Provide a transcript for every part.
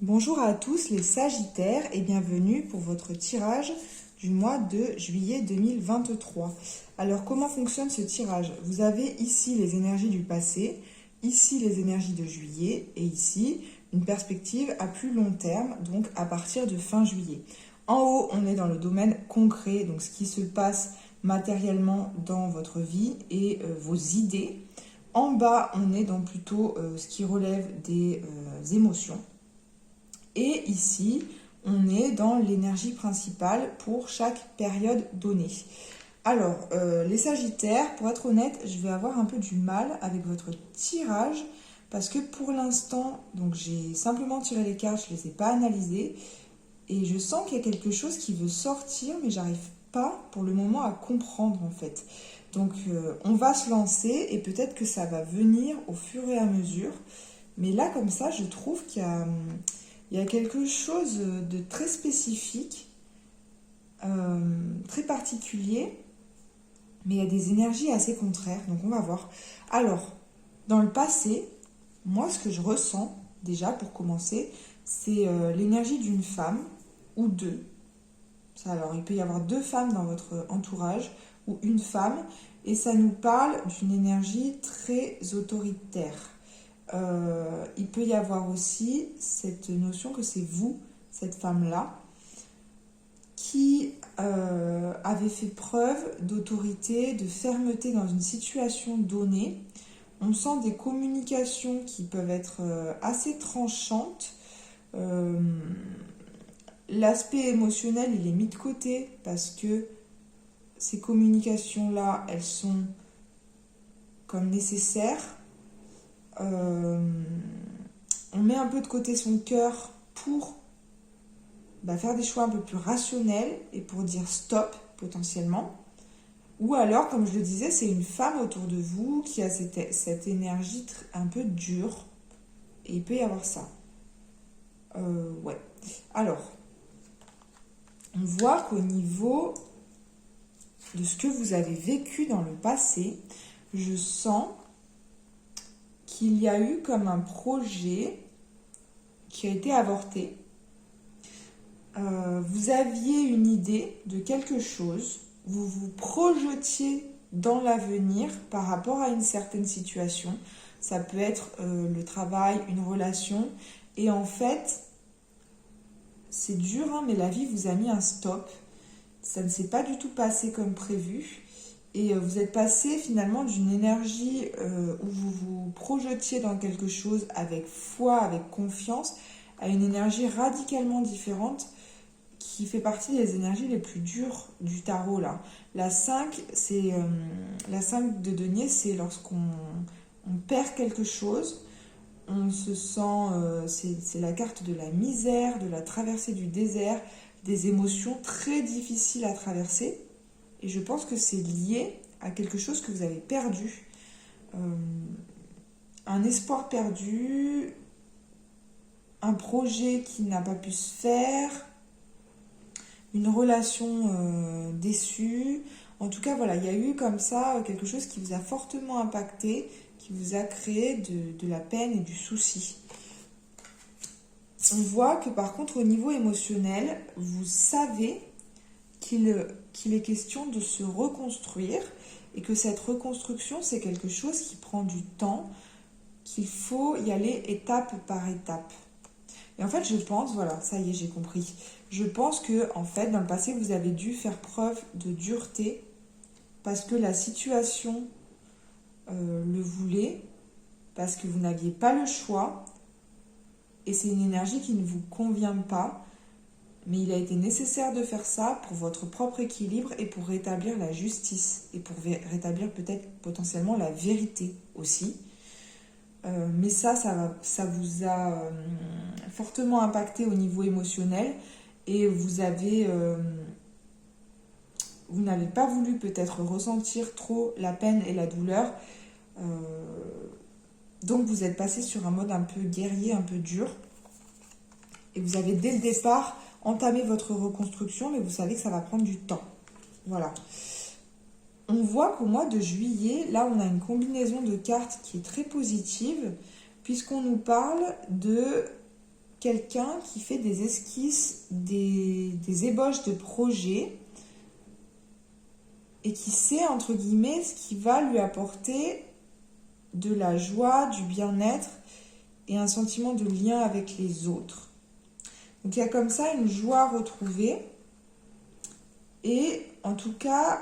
Bonjour à tous les Sagittaires et bienvenue pour votre tirage du mois de juillet 2023. Alors comment fonctionne ce tirage? Vous avez ici les énergies du passé, ici les énergies de juillet et ici une perspective à plus long terme, donc à partir de fin juillet. En haut, on est dans le domaine concret, donc ce qui se passe matériellement dans votre vie et vos idées. En bas, on est dans plutôt ce qui relève des émotions. Et ici, on est dans l'énergie principale pour chaque période donnée. Alors, les Sagittaires, pour être honnête, je vais avoir un peu du mal avec votre tirage parce que pour l'instant, donc j'ai simplement tiré les cartes, je ne les ai pas analysées et je sens qu'il y a quelque chose qui veut sortir, mais j'arrive pas pour le moment à comprendre en fait. Donc, on va se lancer et peut-être que ça va venir au fur et à mesure. Mais là, comme ça, je trouve qu'il y a quelque chose de très spécifique, très particulier, mais il y a des énergies assez contraires, donc on va voir. Alors, dans le passé, moi ce que je ressens, déjà pour commencer, c'est l'énergie d'une femme ou deux. Ça, alors, il peut y avoir deux femmes dans votre entourage ou une femme, et ça nous parle d'une énergie très autoritaire. Il peut y avoir aussi cette notion que c'est vous, cette femme-là, qui avez fait preuve d'autorité, de fermeté dans une situation donnée. On sent des communications qui peuvent être assez tranchantes. L'aspect émotionnel, il est mis de côté parce que ces communications-là, elles sont comme nécessaires. On met un peu de côté son cœur pour faire des choix un peu plus rationnels et pour dire stop potentiellement. Ou alors, comme je le disais, c'est une femme autour de vous qui a cette énergie un peu dure. Et il peut y avoir ça. Ouais. Alors, on voit qu'au niveau de ce que vous avez vécu dans le passé, je sens qu'il y a eu comme un projet qui a été avorté. Vous aviez une idée de quelque chose, vous vous projetiez dans l'avenir par rapport à une certaine situation. Ça peut être le travail, une relation. Et en fait, c'est dur, hein, mais la vie vous a mis un stop. Ça ne s'est pas du tout passé comme prévu. Et vous êtes passé finalement d'une énergie où vous vous projetiez dans quelque chose avec foi, avec confiance, à une énergie radicalement différente qui fait partie des énergies les plus dures du tarot là. La 5, c'est la 5 de denier, c'est lorsqu'on perd quelque chose, on se sent, c'est la carte de la misère, de la traversée du désert, des émotions très difficiles à traverser. Et je pense que c'est lié à quelque chose que vous avez perdu. Un espoir perdu, un projet qui n'a pas pu se faire, une relation déçue. En tout cas, voilà, il y a eu comme ça quelque chose qui vous a fortement impacté, qui vous a créé de la peine et du souci. On voit que par contre, au niveau émotionnel, vous savez qu'il est question de se reconstruire et que cette reconstruction, c'est quelque chose qui prend du temps, qu'il faut y aller étape par étape. Et en fait, je pense, voilà, ça y est, j'ai compris. Je pense que, en fait, dans le passé, vous avez dû faire preuve de dureté parce que la situation le voulait, parce que vous n'aviez pas le choix et c'est une énergie qui ne vous convient pas. Mais il a été nécessaire de faire ça pour votre propre équilibre et pour rétablir la justice et pour rétablir peut-être potentiellement la vérité aussi. Mais ça vous a fortement impacté au niveau émotionnel et vous n'avez pas voulu peut-être ressentir trop la peine et la douleur. Donc vous êtes passé sur un mode un peu guerrier, un peu dur. Et vous avez dès le départ entamé votre reconstruction, mais vous savez que ça va prendre du temps. Voilà. On voit qu'au mois de juillet, là, on a une combinaison de cartes qui est très positive, puisqu'on nous parle de quelqu'un qui fait des esquisses, des ébauches de projets et qui sait, entre guillemets, ce qui va lui apporter de la joie, du bien-être et un sentiment de lien avec les autres. Donc il y a comme ça une joie retrouvée et en tout cas,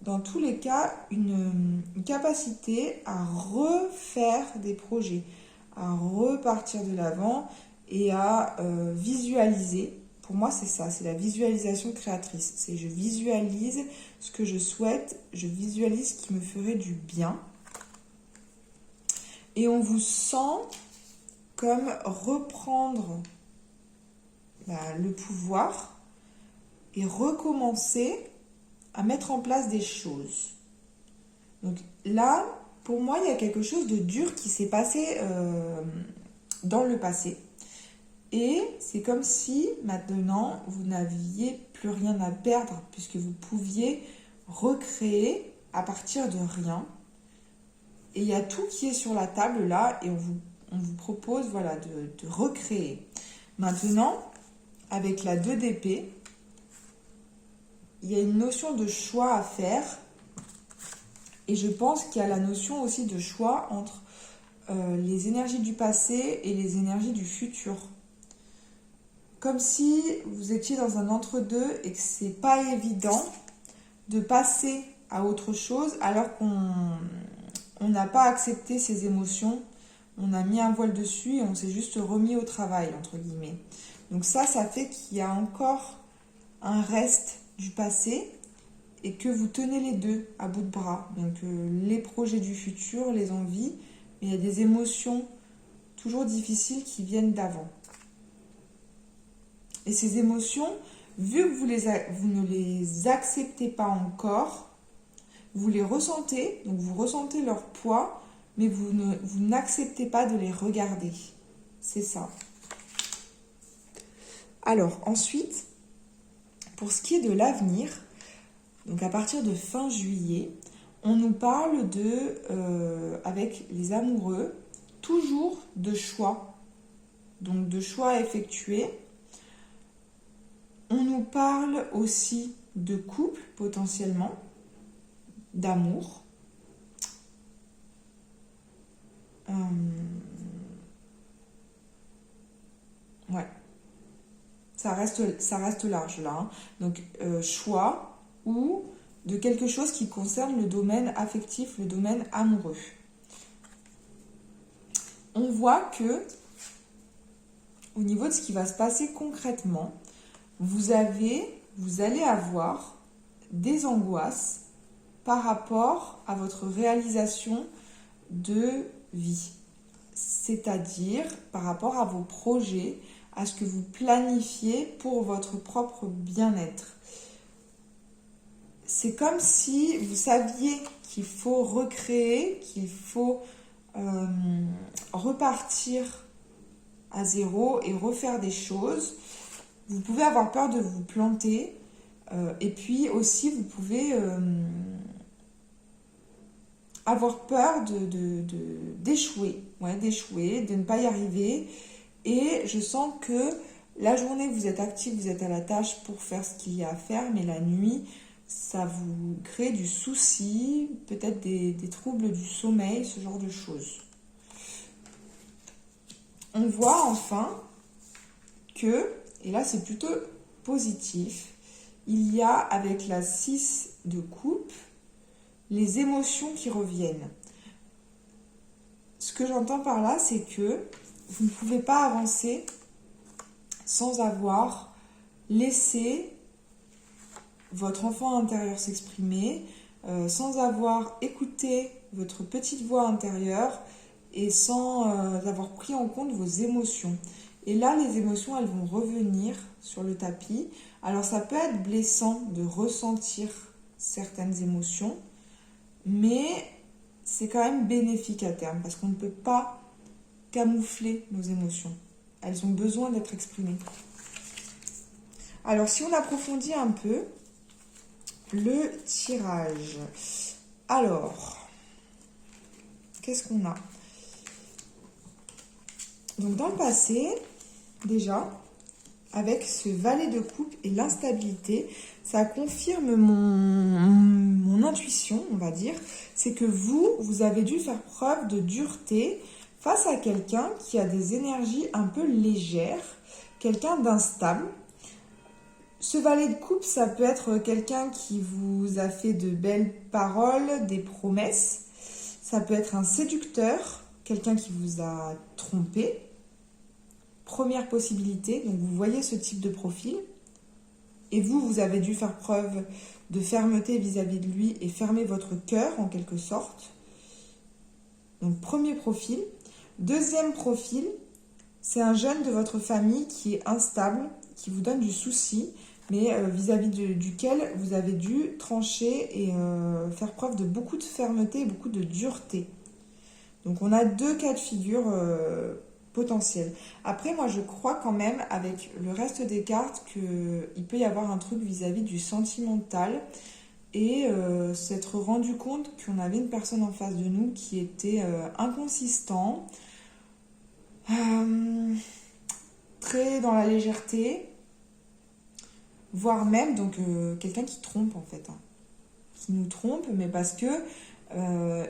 dans tous les cas, une capacité à refaire des projets, à repartir de l'avant et à visualiser. Pour moi, c'est ça, c'est la visualisation créatrice. C'est je visualise ce que je souhaite, je visualise ce qui me ferait du bien. Et on vous sent comme reprendre le pouvoir et recommencer à mettre en place des choses. Donc là, pour moi, il y a quelque chose de dur qui s'est passé dans le passé. Et c'est comme si maintenant, vous n'aviez plus rien à perdre puisque vous pouviez recréer à partir de rien. Et il y a tout qui est sur la table là et on vous propose voilà, de recréer. Maintenant, avec la 2 d'épée, il y a une notion de choix à faire. Et je pense qu'il y a la notion aussi de choix entre les énergies du passé et les énergies du futur. Comme si vous étiez dans un entre-deux et que c'est pas évident de passer à autre chose alors qu'on n'a pas accepté ses émotions, on a mis un voile dessus et on s'est juste remis au travail, entre guillemets. Donc ça fait qu'il y a encore un reste du passé et que vous tenez les deux à bout de bras. Donc les projets du futur, les envies, mais il y a des émotions toujours difficiles qui viennent d'avant. Et ces émotions, vu que vous ne les acceptez pas encore, vous les ressentez, donc vous ressentez leur poids, mais vous n'acceptez pas de les regarder. C'est ça. Alors ensuite, pour ce qui est de l'avenir, donc à partir de fin juillet, on nous parle avec les amoureux, toujours de choix. Donc de choix à effectuer. On nous parle aussi de couple potentiellement, d'amour. Ouais. Ça reste large là. Hein. Donc choix ou de quelque chose qui concerne le domaine affectif, le domaine amoureux. On voit que au niveau de ce qui va se passer concrètement, vous allez avoir des angoisses par rapport à votre réalisation de vie. C'est-à-dire par rapport à vos projets, à ce que vous planifiez pour votre propre bien-être. C'est comme si vous saviez qu'il faut recréer, qu'il faut repartir à zéro et refaire des choses. Vous pouvez avoir peur de vous planter et puis aussi vous pouvez avoir peur d'échouer, de ne pas y arriver. Et je sens que la journée, vous êtes actif, vous êtes à la tâche pour faire ce qu'il y a à faire, mais la nuit, ça vous crée du souci, peut-être des troubles du sommeil, ce genre de choses. On voit enfin que, et là c'est plutôt positif, il y a avec la 6 de coupe, les émotions qui reviennent. Ce que j'entends par là, c'est que vous ne pouvez pas avancer sans avoir laissé votre enfant intérieur s'exprimer, sans avoir écouté votre petite voix intérieure et sans avoir pris en compte vos émotions. Et là, les émotions, elles vont revenir sur le tapis. Alors, ça peut être blessant de ressentir certaines émotions, mais c'est quand même bénéfique à terme parce qu'on ne peut pas camoufler nos émotions. Elles ont besoin d'être exprimées. Alors, si on approfondit un peu le tirage. Alors, qu'est-ce qu'on a ? Donc, dans le passé, déjà, avec ce valet de coupe et l'instabilité, ça confirme mon intuition, on va dire. C'est que vous avez dû faire preuve de dureté face à quelqu'un qui a des énergies un peu légères, quelqu'un d'instable. Ce valet de coupe, ça peut être quelqu'un qui vous a fait de belles paroles, des promesses. Ça peut être un séducteur, quelqu'un qui vous a trompé. Première possibilité, donc vous voyez ce type de profil. Et vous avez dû faire preuve de fermeté vis-à-vis de lui et fermer votre cœur en quelque sorte. Donc premier profil. Deuxième profil, c'est un jeune de votre famille qui est instable, qui vous donne du souci, mais vis-à-vis duquel vous avez dû trancher et faire preuve de beaucoup de fermeté et beaucoup de dureté. Donc on a deux cas de figure potentiels. Après, moi je crois quand même, avec le reste des cartes, qu'il peut y avoir un truc vis-à-vis du sentimental et s'être rendu compte qu'on avait une personne en face de nous qui était inconsistant, très dans la légèreté, voire même donc quelqu'un qui trompe en fait, hein. Qui nous trompe, mais parce que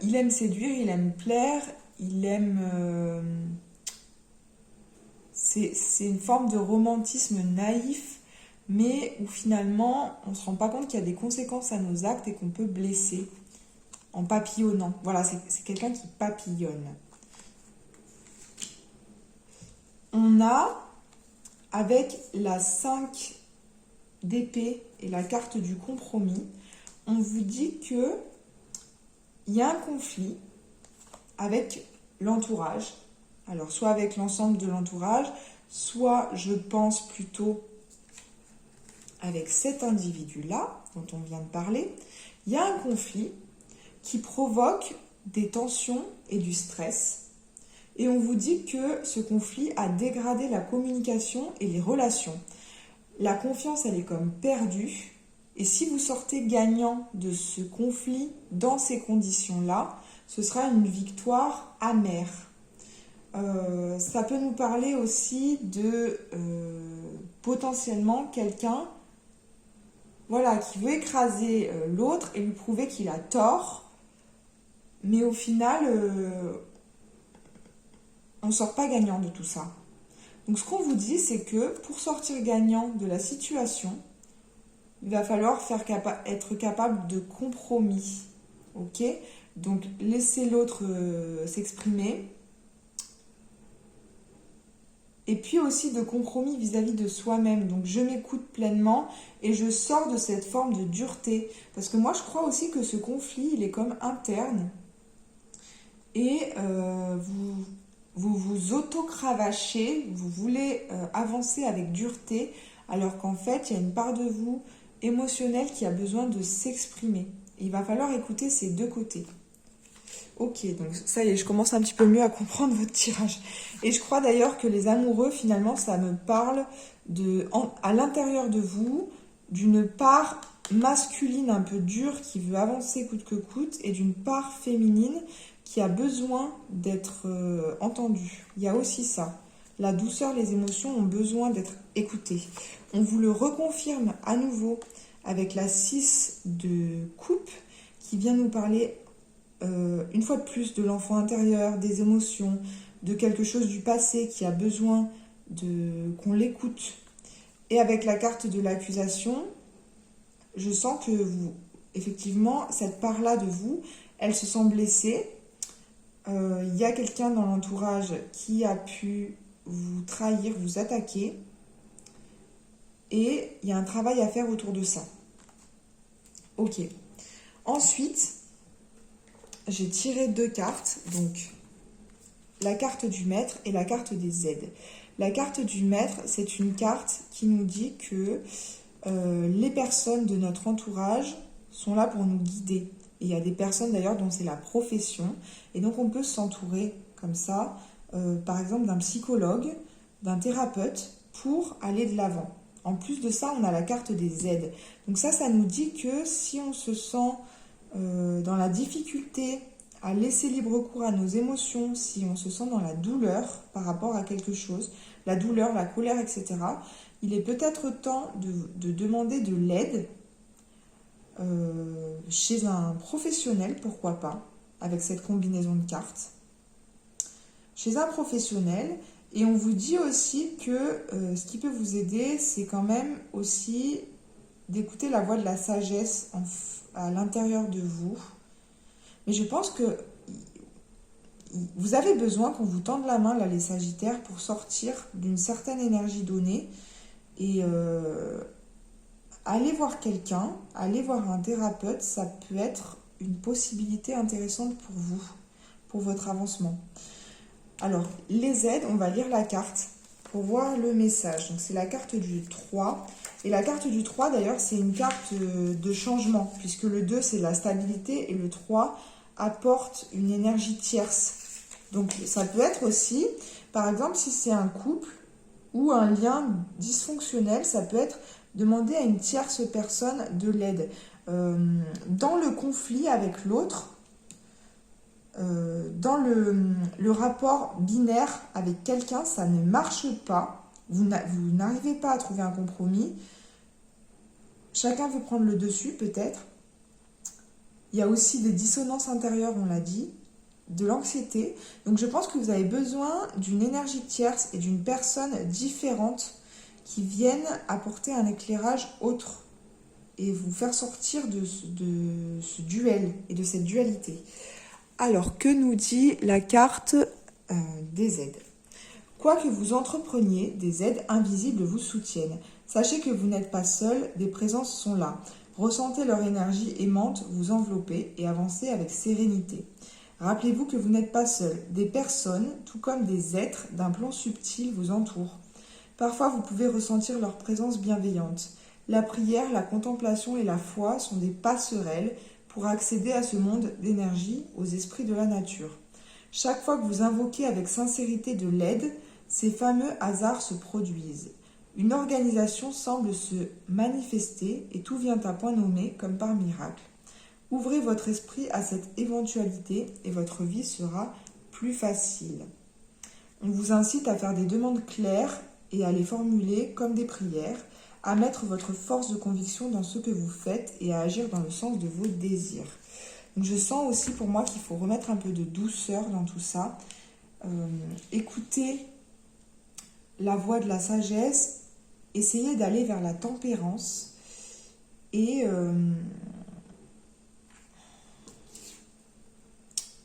il aime séduire, il aime plaire, il aime... c'est une forme de romantisme naïf, mais où finalement on ne se rend pas compte qu'il y a des conséquences à nos actes et qu'on peut blesser en papillonnant. Voilà, c'est quelqu'un qui papillonne. On a, avec la 5 d'épée et la carte du compromis, on vous dit que il y a un conflit avec l'entourage. Alors, soit avec l'ensemble de l'entourage, soit, je pense plutôt, avec cet individu-là, dont on vient de parler. Il y a un conflit qui provoque des tensions et du stress. Et on vous dit que ce conflit a dégradé la communication et les relations. La confiance, elle est comme perdue. Et si vous sortez gagnant de ce conflit dans ces conditions-là, ce sera une victoire amère. Ça peut nous parler aussi de potentiellement quelqu'un, voilà, qui veut écraser l'autre et lui prouver qu'il a tort, mais au final, on ne sort pas gagnant de tout ça. Donc ce qu'on vous dit, c'est que pour sortir gagnant de la situation, il va falloir être capable de compromis. Ok ? Donc laisser l'autre s'exprimer. Et puis aussi de compromis vis-à-vis de soi-même. Donc je m'écoute pleinement et je sors de cette forme de dureté. Parce que moi je crois aussi que ce conflit, il est comme interne. Et vous auto-cravachez, vous voulez avancer avec dureté, alors qu'en fait il y a une part de vous émotionnelle qui a besoin de s'exprimer. Et il va falloir écouter ces deux côtés. Ok, donc ça y est, je commence un petit peu mieux à comprendre votre tirage. Et je crois d'ailleurs que les amoureux, finalement, ça me parle à l'intérieur de vous d'une part masculine un peu dure qui veut avancer coûte que coûte et d'une part féminine qui a besoin d'être entendue. Il y a aussi ça. La douceur, les émotions ont besoin d'être écoutées. On vous le reconfirme à nouveau avec la 6 de coupe qui vient nous parler une fois de plus de l'enfant intérieur, des émotions, de quelque chose du passé qui a besoin qu'on l'écoute. Et avec la carte de l'accusation, je sens que vous, effectivement, cette part-là de vous, elle se sent blessée. Il y a quelqu'un dans l'entourage qui a pu vous trahir, vous attaquer. Et il y a un travail à faire autour de ça. Ok. Ensuite, j'ai tiré deux cartes, donc la carte du maître et la carte des aides. La carte du maître, c'est une carte qui nous dit que les personnes de notre entourage sont là pour nous guider. Et il y a des personnes d'ailleurs dont c'est la profession. Et donc on peut s'entourer comme ça, par exemple d'un psychologue, d'un thérapeute, pour aller de l'avant. En plus de ça, on a la carte des aides. Donc ça nous dit que si on se sent dans la difficulté à laisser libre cours à nos émotions, si on se sent dans la douleur par rapport à quelque chose, la douleur, la colère, etc. Il est peut-être temps de demander de l'aide chez un professionnel, pourquoi pas, avec cette combinaison de cartes. Chez un professionnel, et on vous dit aussi que ce qui peut vous aider, c'est quand même aussi d'écouter la voix de la sagesse à l'intérieur de vous. Mais je pense que vous avez besoin qu'on vous tende la main, là, les Sagittaires, pour sortir d'une certaine énergie donnée. Et aller voir quelqu'un, aller voir un thérapeute, ça peut être une possibilité intéressante pour vous, pour votre avancement. Alors, les aides, on va lire la carte pour voir le message. Donc, c'est la carte du 3. Et la carte du 3, d'ailleurs, c'est une carte de changement, puisque le 2, c'est la stabilité, et le 3 apporte une énergie tierce. Donc, ça peut être aussi, par exemple, si c'est un couple ou un lien dysfonctionnel, ça peut être demander à une tierce personne de l'aide. Dans le conflit avec l'autre, dans le rapport binaire avec quelqu'un, ça ne marche pas. Vous n'arrivez pas à trouver un compromis. Chacun veut prendre le dessus, peut-être. Il y a aussi des dissonances intérieures, on l'a dit, de l'anxiété. Donc je pense que vous avez besoin d'une énergie tierce et d'une personne différente qui viennent apporter un éclairage autre et vous faire sortir de ce duel et de cette dualité. Alors, que nous dit la carte des aides? Quoi que vous entrepreniez, des aides invisibles vous soutiennent. Sachez que vous n'êtes pas seul, des présences sont là. Ressentez leur énergie aimante vous envelopper et avancez avec sérénité. Rappelez-vous que vous n'êtes pas seul, des personnes, tout comme des êtres d'un plan subtil vous entourent. Parfois, vous pouvez ressentir leur présence bienveillante. La prière, la contemplation et la foi sont des passerelles pour accéder à ce monde d'énergie, aux esprits de la nature. Chaque fois que vous invoquez avec sincérité de l'aide, ces fameux hasards se produisent. Une organisation semble se manifester et tout vient à point nommé comme par miracle. Ouvrez votre esprit à cette éventualité et votre vie sera plus facile. On vous incite à faire des demandes claires et à les formuler comme des prières, à mettre votre force de conviction dans ce que vous faites et à agir dans le sens de vos désirs. Donc je sens aussi pour moi qu'il faut remettre un peu de douceur dans tout ça. Écoutez la voix de la sagesse, essayez d'aller vers la tempérance et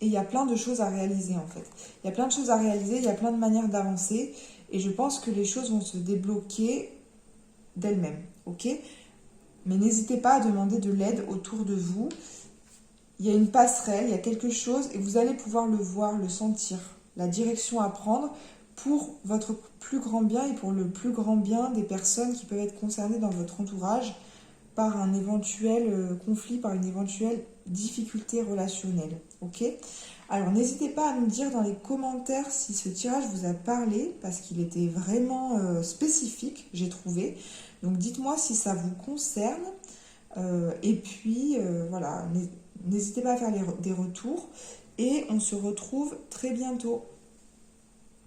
il y a plein de choses à réaliser en fait. Il y a plein de choses à réaliser, il y a plein de manières d'avancer et je pense que les choses vont se débloquer d'elles-mêmes, ok? Mais n'hésitez pas à demander de l'aide autour de vous. Il y a une passerelle, il y a quelque chose et vous allez pouvoir le voir, le sentir, la direction à prendre pour votre plus grand bien et pour le plus grand bien des personnes qui peuvent être concernées dans votre entourage par un éventuel conflit, par une éventuelle difficulté relationnelle, ok? Alors n'hésitez pas à nous dire dans les commentaires si ce tirage vous a parlé, parce qu'il était vraiment spécifique, j'ai trouvé. Donc dites-moi si ça vous concerne. Et puis voilà, n'hésitez pas à faire des retours. Et on se retrouve très bientôt.